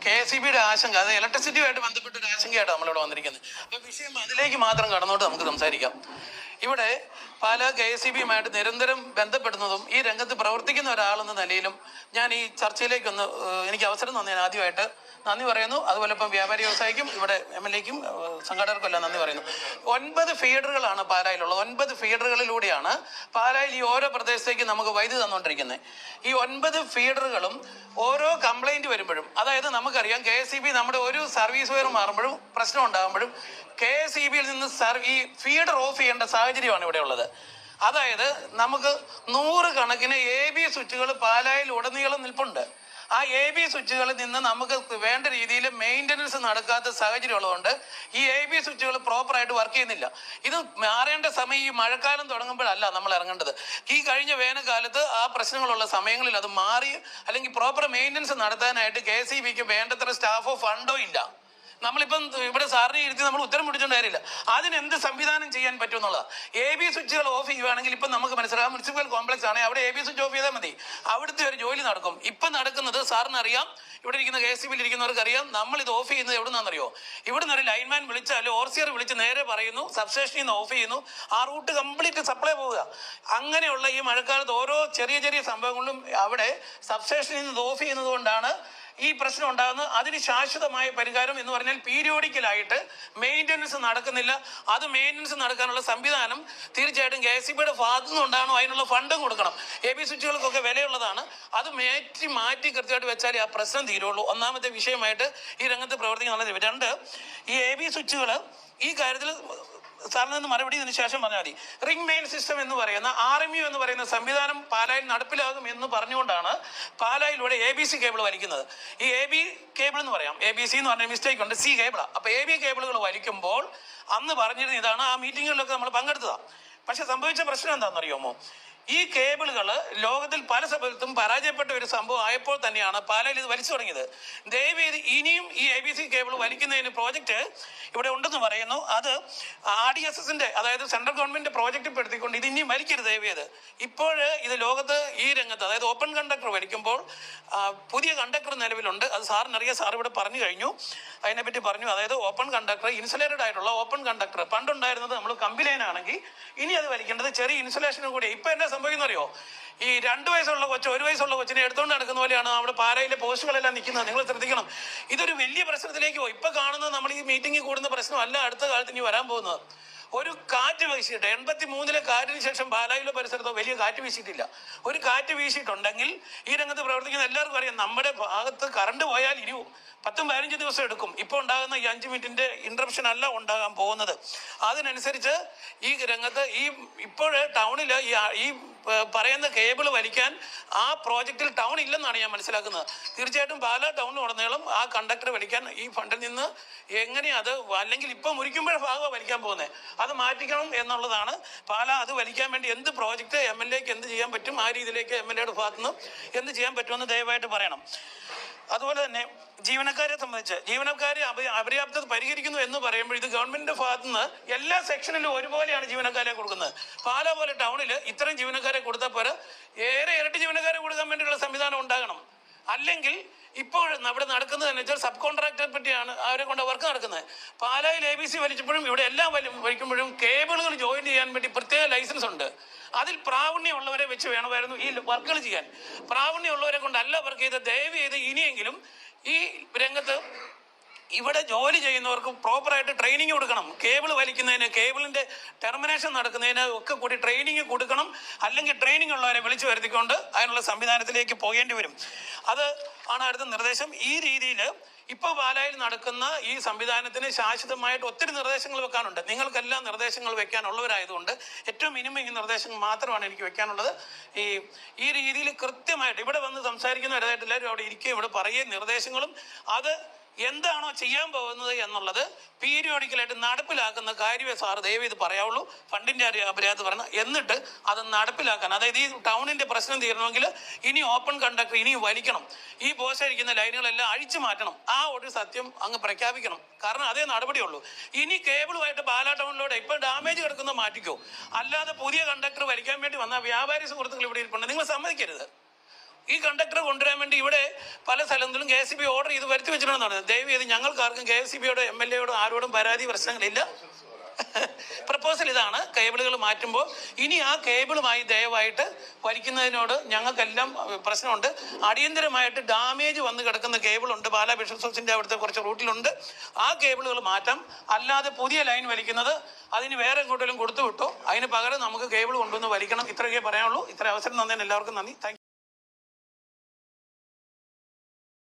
KSEBയുടെ ആശങ്ക, അത് ഇലക്ട്രിസിറ്റിയുമായിട്ട് ബന്ധപ്പെട്ട ഒരു ആശങ്കയായിട്ട് നമ്മളിവിടെ വന്നിരിക്കുന്നത്. അപ്പോൾ വിഷയം അതിലേക്ക് മാത്രം കടന്നോട്ട് നമുക്ക് സംസാരിക്കാം. ഇവിടെ പല KSEBയുമായിട്ട് നിരന്തരം ബന്ധപ്പെടുന്നതും ഈ രംഗത്ത് പ്രവർത്തിക്കുന്ന ഒരാളെന്ന നിലയിലും ഞാൻ ഈ ചർച്ചയിലേക്കൊന്ന് എനിക്ക് അവസരം തന്നതിന് ആദ്യമായിട്ട് നന്ദി പറയുന്നു. അതുപോലെ ഇപ്പം വ്യാപാരി വ്യവസായിക്കും ഇവിടെ MLAക്കും സംഘടകർക്കും എല്ലാം നന്ദി പറയുന്നു. 9 ഫീഡറുകളാണ് പാലായിലുള്ളത്. 9 ഫീഡറുകളിലൂടെയാണ് പാലായിൽ ഈ ഓരോ പ്രദേശത്തേക്ക് നമുക്ക് വൈദ്യുതി തന്നുകൊണ്ടിരിക്കുന്നത്. ഈ 9 ഫീഡറുകളും ഓരോ കംപ്ലൈൻറ്റ് വരുമ്പോഴും, അതായത് നമുക്കറിയാം KSEB നമ്മുടെ ഒരു സർവീസ് വയർ മാറുമ്പോഴും പ്രശ്നം ഉണ്ടാകുമ്പോഴും KSEBയിൽ നിന്ന് ഈ ഫീഡർ ഓഫ് ചെയ്യേണ്ട സാഹചര്യമാണ് ഇവിടെ ഉള്ളത്. അതായത് നമുക്ക് 100 കണക്കിന് AB സ്വിച്ചുകൾ പാലായിൽ ഉടനീളം നിൽപ്പുണ്ട്. ആ AB സ്വിച്ചുകളിൽ നിന്ന് നമുക്ക് വേണ്ട രീതിയിൽ മെയിൻ്റനൻസ് നടക്കാത്ത സാഹചര്യം ഉള്ളതുകൊണ്ട് ഈ AB സ്വിച്ചുകൾ പ്രോപ്പറായിട്ട് വർക്ക് ചെയ്യുന്നില്ല. ഇത് മാറേണ്ട സമയം ഈ മഴക്കാലം തുടങ്ങുമ്പോഴല്ല നമ്മൾ ഇറങ്ങേണ്ടത്. ഈ കഴിഞ്ഞ വേനൽക്കാലത്ത് ആ പ്രശ്നങ്ങളുള്ള സമയങ്ങളിൽ അത് മാറി അല്ലെങ്കിൽ പ്രോപ്പർ മെയിൻ്റനൻസ് നടത്താനായിട്ട് KSEBക്ക് വേണ്ടത്ര സ്റ്റാഫോ ഫണ്ടോ ഇല്ല. നമ്മളിപ്പം ഇവിടെ സാറിനെ ഇരുത്തി നമ്മൾ ഉത്തരം പിടിച്ചോണ്ട് കാര്യമില്ല. അതിനെന്ത് സംവിധാനം ചെയ്യാൻ പറ്റും എന്നുള്ളതാണ്. AB സ്വിച്ചുകൾ ഓഫ് ചെയ്യുകയാണെങ്കിൽ ഇപ്പം നമുക്ക് മനസ്സിലാക്കാം, മുനിസിപ്പൽ കോംപ്ലക്സ് ആണെങ്കിൽ അവിടെ AB സ്വിച്ച് ഓഫ് ചെയ്താൽ മതി, അവിടുത്തെ ഒരു ജോലി നടക്കും. ഇപ്പം നടക്കുന്നത് സാറിനറിയാം, ഇവിടെ ഇരിക്കുന്ന KSEBയിൽ ഇരിക്കുന്നവർക്ക് അറിയാം, നമ്മൾ ഇത് ഓഫ് ചെയ്യുന്നത് എവിടെ നിന്നാണെന്നറിയോ? ഇവിടെ നിന്ന് ഒരു ലൈൻമാൻ വിളിച്ചാൽ ഓവർസിയർ വിളിച്ച് നേരെ പറയുന്നു സബ്സ്റ്റേഷനിൽ നിന്ന് ഓഫ് ചെയ്യുന്നു, ആ റൂട്ട് കംപ്ലീറ്റ് സപ്ലൈ പോവുക. അങ്ങനെയുള്ള ഈ മഴക്കാലത്ത് ഓരോ ചെറിയ ചെറിയ സംഭവങ്ങളിലും അവിടെ സബ്സ്റ്റേഷനിൽ നിന്ന് ഓഫ് ചെയ്യുന്നത് കൊണ്ടാണ് ഈ പ്രശ്നം ഉണ്ടാകുന്നത്. അതിന് ശാശ്വതമായ പരിഹാരം എന്ന് പറഞ്ഞാൽ പീരിയോഡിക്കലായിട്ട് മെയിൻ്റനൻസ് നടക്കുന്നില്ല. അത് മെയിൻ്റനൻസ് നടക്കാനുള്ള സംവിധാനം തീർച്ചയായിട്ടും KSEBയുടെ ഭാഗത്തു നിന്നുണ്ടാകണം. അതിനുള്ള ഫണ്ടും കൊടുക്കണം. AB സ്വിച്ചുകൾക്കൊക്കെ വിലയുള്ളതാണ്. അത് മാറ്റി കൃത്യമായിട്ട് വെച്ചാലേ ആ പ്രശ്നം തീരുള്ളൂ. ഒന്നാമത്തെ വിഷയമായിട്ട് ഈ രംഗത്ത് പ്രവർത്തിക്കുന്ന 2, ഈ AB സ്വിച്ചുകൾ ഈ കാര്യത്തിൽ സാറിൽ നിന്ന് മറുപടി ഇതിന് ശേഷം പറഞ്ഞാൽ മതി. റിംഗ് മെയിൻ സിസ്റ്റം എന്ന് പറയുന്ന RMU എന്ന് പറയുന്ന സംവിധാനം പാലായിൽ നടപ്പിലാകും എന്ന് പറഞ്ഞുകൊണ്ടാണ് പാലായിലൂടെ ABC കേബിൾ വലിക്കുന്നത്. ഈ AB കേബിൾ എന്ന് പറയാം, ABC എന്ന് പറഞ്ഞ മിസ്റ്റേക്ക് ഉണ്ട്, C കേബിളാണ്. അപ്പോൾ AB കേബിളുകൾ വലിക്കുമ്പോൾ അന്ന് പറഞ്ഞിരുന്ന ഇതാണ്, ആ മീറ്റിങ്ങുകളിലൊക്കെ നമ്മൾ പങ്കെടുത്തതാണ്. പക്ഷെ സംഭവിച്ച പ്രശ്നം എന്താണെന്നറിയാമോ? ഈ കേബിളുകൾ ലോകത്തിൽ പല സ്ഥലത്തും പരാജയപ്പെട്ട ഒരു സംഭവം ആയപ്പോൾ തന്നെയാണ് പാലായിൽ ഇത് വലിച്ചു തുടങ്ങിയത്. ദയവേത് ഇനിയും ഈ ABC കേബിൾ വലിക്കുന്നതിന് പ്രോജക്റ്റ് ഇവിടെ ഉണ്ടെന്ന് പറയുന്നു. അത് RDSSന്റെ അതായത് സെൻട്രൽ ഗവൺമെന്റ് പ്രോജക്റ്റ് പെടുത്തിക്കൊണ്ട് ഇത് ഇനിയും വലിക്കരുത് ദയവേത്. ഇപ്പോൾ ഇത് ലോകത്ത് ഈ രംഗത്ത് അതായത് ഓപ്പൺ കണ്ടക്ടർ വലിക്കുമ്പോൾ പുതിയ കണ്ടക്ടർ നിലവിലുണ്ട്. അത് സാറിനറിയാം, സാർ ഇവിടെ പറഞ്ഞു കഴിഞ്ഞു, അതിനെപ്പറ്റി പറഞ്ഞു. അതായത് ഓപ്പൺ കണ്ടക്ടർ, ഇൻസുലേറ്റഡ് ആയിട്ടുള്ള ഓപ്പൺ കണ്ടക്ടർ. പണ്ടുണ്ടായിരുന്നത് നമ്മൾ കമ്പി ലൈൻ ആണെങ്കിൽ ഇനി അത് വലിക്കേണ്ടത് ചെറിയ ഇൻസുലേഷനും കൂടി. ഇപ്പം എന്താ സംഭവിക്കുന്നറിയോ? ഈ 2 വയസ്സുള്ള കൊച്ച് 1 വയസ്സുള്ള കൊച്ചിനെ എടുത്തുകൊണ്ട് നടക്കുന്ന പോലെയാണ് അവിടെ പാലായിലെ പോസ്റ്റുകളെല്ലാം നിൽക്കുന്നത്. നിങ്ങൾ ശ്രദ്ധിക്കണം, ഇതൊരു വലിയ പ്രശ്നത്തിലേക്ക് പോയി. ഇപ്പം കാണുന്നത് നമ്മൾ ഈ മീറ്റിംഗിൽ കൂടുന്ന പ്രശ്നമല്ല അടുത്ത കാലത്ത് ഇനി വരാൻ പോകുന്നത്. ഒരു കാറ്റ് വീശിയിട്ട് 83-ലെ കാറ്റിന് ശേഷം പാലായിലോ പരിസരത്തോ വലിയ കാറ്റ് വീശിയിട്ടില്ല. ഒരു കാറ്റ് വീശിയിട്ടുണ്ടെങ്കിൽ ഈ രംഗത്ത് പ്രവർത്തിക്കുന്ന എല്ലാവർക്കും അറിയാം, നമ്മുടെ ഭാഗത്ത് കറണ്ട് പോയാൽ ഇനി 10-15 ദിവസം എടുക്കും. ഇപ്പോൾ ഉണ്ടാകുന്ന ഈ 5 മിനിറ്റിൻ്റെ ഇൻട്രപ്ഷൻ അല്ല ഉണ്ടാകാൻ പോകുന്നത്. അതിനനുസരിച്ച് ഈ രംഗത്ത് ഇപ്പോൾ ടൗണിൽ ഈ പറയുന്ന കേബിൾ വലിക്കാൻ ആ പ്രോജക്റ്റിൽ ടൗൺ ഇല്ലെന്നാണ് ഞാൻ മനസ്സിലാക്കുന്നത്. തീർച്ചയായിട്ടും പാലാ ടൗണിൽ ഉടനീളം ആ കണ്ടക്ടർ വലിക്കാൻ ഈ ഫണ്ടിൽ നിന്ന് എങ്ങനെയാണ് അത്, അല്ലെങ്കിൽ ഇപ്പം മുറിക്കുമ്പോഴേ ഭാഗമാണ് വലിക്കാൻ പോകുന്നത്, അത് മാറ്റിക്കണം എന്നുള്ളതാണ്. പാലാ അത് വലിക്കാൻ വേണ്ടി എന്ത് പ്രോജക്റ്റ് MLAക്ക് എന്ത് ചെയ്യാൻ പറ്റും, ആ രീതിയിലേക്ക് MLAയുടെ ഭാഗത്തുനിന്ന് എന്ത് ചെയ്യാൻ പറ്റുമെന്ന് ദയവായിട്ട് പറയണം. അതുപോലെ തന്നെ ജീവനക്കാരെ സംബന്ധിച്ച് ജീവനക്കാരെ അപര്യാപ്തത പരിഹരിക്കുന്നു എന്ന് പറയുമ്പോൾ ഇത് ഗവൺമെന്റിന്റെ ഭാഗത്തു നിന്ന് എല്ലാ സെക്ഷനിലും ഒരുപോലെയാണ് ജീവനക്കാരെ കൊടുക്കുന്നത്. പാലാ പോലെ ടൗണിൽ ഇത്രയും ജീവനക്കാരെ കൊടുത്താൽ പോരാ, ഇരട്ടി ജീവനക്കാരെ കൊടുക്കാൻ വേണ്ടിയുള്ള സംവിധാനം ഉണ്ടാകണം. അല്ലെങ്കിൽ ഇപ്പോൾ അവിടെ നടക്കുന്നത് എന്ന് വെച്ചാൽ സബ് കോൺട്രാക്ടറെ പറ്റിയാണ് അവരെ കൊണ്ട് വർക്ക് നടക്കുന്നത്. പാലായിൽ ABC വലിച്ചപ്പോഴും ഇവിടെ എല്ലാം വലിക്കുമ്പോഴും കേബിളുകൾ ജോയിൻ ചെയ്യാൻ വേണ്ടി പ്രത്യേക ലൈസൻസ് ഉണ്ട്. അതിൽ പ്രാവീണ്യമുള്ളവരെ വെച്ച് വേണമായിരുന്നു ഈ വർക്കുകൾ ചെയ്യാൻ. പ്രാവീണ്യമുള്ളവരെ കൊണ്ടല്ല വർക്ക് ചെയ്ത് ദയവ് ചെയ്ത് ഇനിയെങ്കിലും ഈ രംഗത്ത് ഇവിടെ ജോലി ചെയ്യുന്നവർക്ക് പ്രോപ്പറായിട്ട് ട്രെയിനിങ് കൊടുക്കണം. കേബിൾ വലിക്കുന്നതിന്, കേബിളിൻ്റെ ടെർമിനേഷൻ നടക്കുന്നതിന് ഒക്കെ കൂടി ട്രെയിനിങ് കൊടുക്കണം. അല്ലെങ്കിൽ ട്രെയിനിങ് ഉള്ളവരെ വിളിച്ചു വരുത്തിക്കൊണ്ട് അതിനുള്ള സംവിധാനത്തിലേക്ക് പോകേണ്ടി വരും. അത് ആണ് അടുത്ത നിർദ്ദേശം. ഈ രീതിയിൽ ഇപ്പോൾ പാലായിൽ നടക്കുന്ന ഈ സംവിധാനത്തിന് ശാശ്വതമായിട്ട് ഒത്തിരി നിർദ്ദേശങ്ങൾ വെക്കാനുണ്ട്. നിങ്ങൾക്കെല്ലാം നിർദ്ദേശങ്ങൾ വെക്കാനുള്ളവരായതുകൊണ്ട് ഏറ്റവും മിനിമം ഈ നിർദ്ദേശങ്ങൾ മാത്രമാണ് എനിക്ക് വെക്കാനുള്ളത്. ഈ രീതിയിൽ കൃത്യമായിട്ട് ഇവിടെ വന്ന് സംസാരിക്കുന്നവരായിട്ട് എല്ലാവരും അവിടെ ഇരിക്കുകയും ഇവിടെ പറയുകയും നിർദ്ദേശങ്ങളും അത് എന്താണോ ചെയ്യാൻ പോകുന്നത് എന്നുള്ളത് പീരിയോഡിക്കലായിട്ട് നടപ്പിലാക്കുന്ന കാര്യമേ സാർ ദയവ് ഇത് പറയാവുള്ളൂ. ഫണ്ടിൻ്റെ അപര്യാപ്തത പറഞ്ഞാൽ എന്നിട്ട് അത് നടപ്പിലാക്കാൻ, അതായത് ഈ ടൗണിൻ്റെ പ്രശ്നം തീരണമെങ്കിൽ ഇനി ഓപ്പൺ കണ്ടക്ടർ ഇനി വലിക്കണം, ഈ പോസ്റ്റായിരിക്കുന്ന ലൈനുകളെല്ലാം അഴിച്ചു മാറ്റണം, ആ ഒരു സത്യം അങ്ങ് പ്രഖ്യാപിക്കണം. കാരണം അതേ നടപടിയുള്ളൂ. ഇനി കേബിളുമായിട്ട് പാലാ ടൗണിലൂടെ ഇപ്പം ഡാമേജ് കിടക്കുന്ന മാറ്റിക്കോ, അല്ലാതെ പുതിയ കണ്ടക്ടർ വലിക്കാൻ വേണ്ടി വന്ന വ്യാപാരി സുഹൃത്തുക്കൾ ഇവിടെ ഇരിപ്പുണ്ട്, നിങ്ങൾ സമ്മതിക്കരുത്. ഈ കണ്ടക്ടർ കൊണ്ടുവരാൻ വേണ്ടി ഇവിടെ പല സ്ഥലങ്ങളിലും KSEB ഓർഡർ ചെയ്ത് വരുത്തി വെച്ചിട്ടുണ്ടെന്നാണ്. ദയവ് ചെയ്ത് ഞങ്ങൾക്കാർക്കും KSEBയോട് MLA ആരോടും പരാതി പ്രശ്നങ്ങളില്ല. പ്രപ്പോസൽ ഇതാണ്, കേബിളുകൾ മാറ്റുമ്പോൾ ഇനി ആ കേബിളുമായി ദയവായിട്ട് വലിക്കുന്നതിനോട് ഞങ്ങൾക്കെല്ലാം പ്രശ്നമുണ്ട്. അടിയന്തരമായിട്ട് ഡാമേജ് വന്ന് കിടക്കുന്ന കേബിളുണ്ട്, പാലാ ബിഷപ്സ് ഹൗസിൻ്റെ അവിടുത്തെ കുറച്ച് റൂട്ടിലുണ്ട്. ആ കേബിളുകൾ മാറ്റാം. അല്ലാതെ പുതിയ ലൈൻ വലിക്കുന്നത് അതിന് വേറെ എങ്ങോട്ടെങ്കിലും കൊടുത്തു വിട്ടോ, അതിന് പകരം നമുക്ക് കേബിൾ കൊണ്ടുവന്ന് വലിക്കണം. ഇത്രയൊക്കെ പറയാനുള്ളൂ. ഇത്ര അവസരം തന്നതിന് എല്ലാവർക്കും നന്ദി. താങ്ക്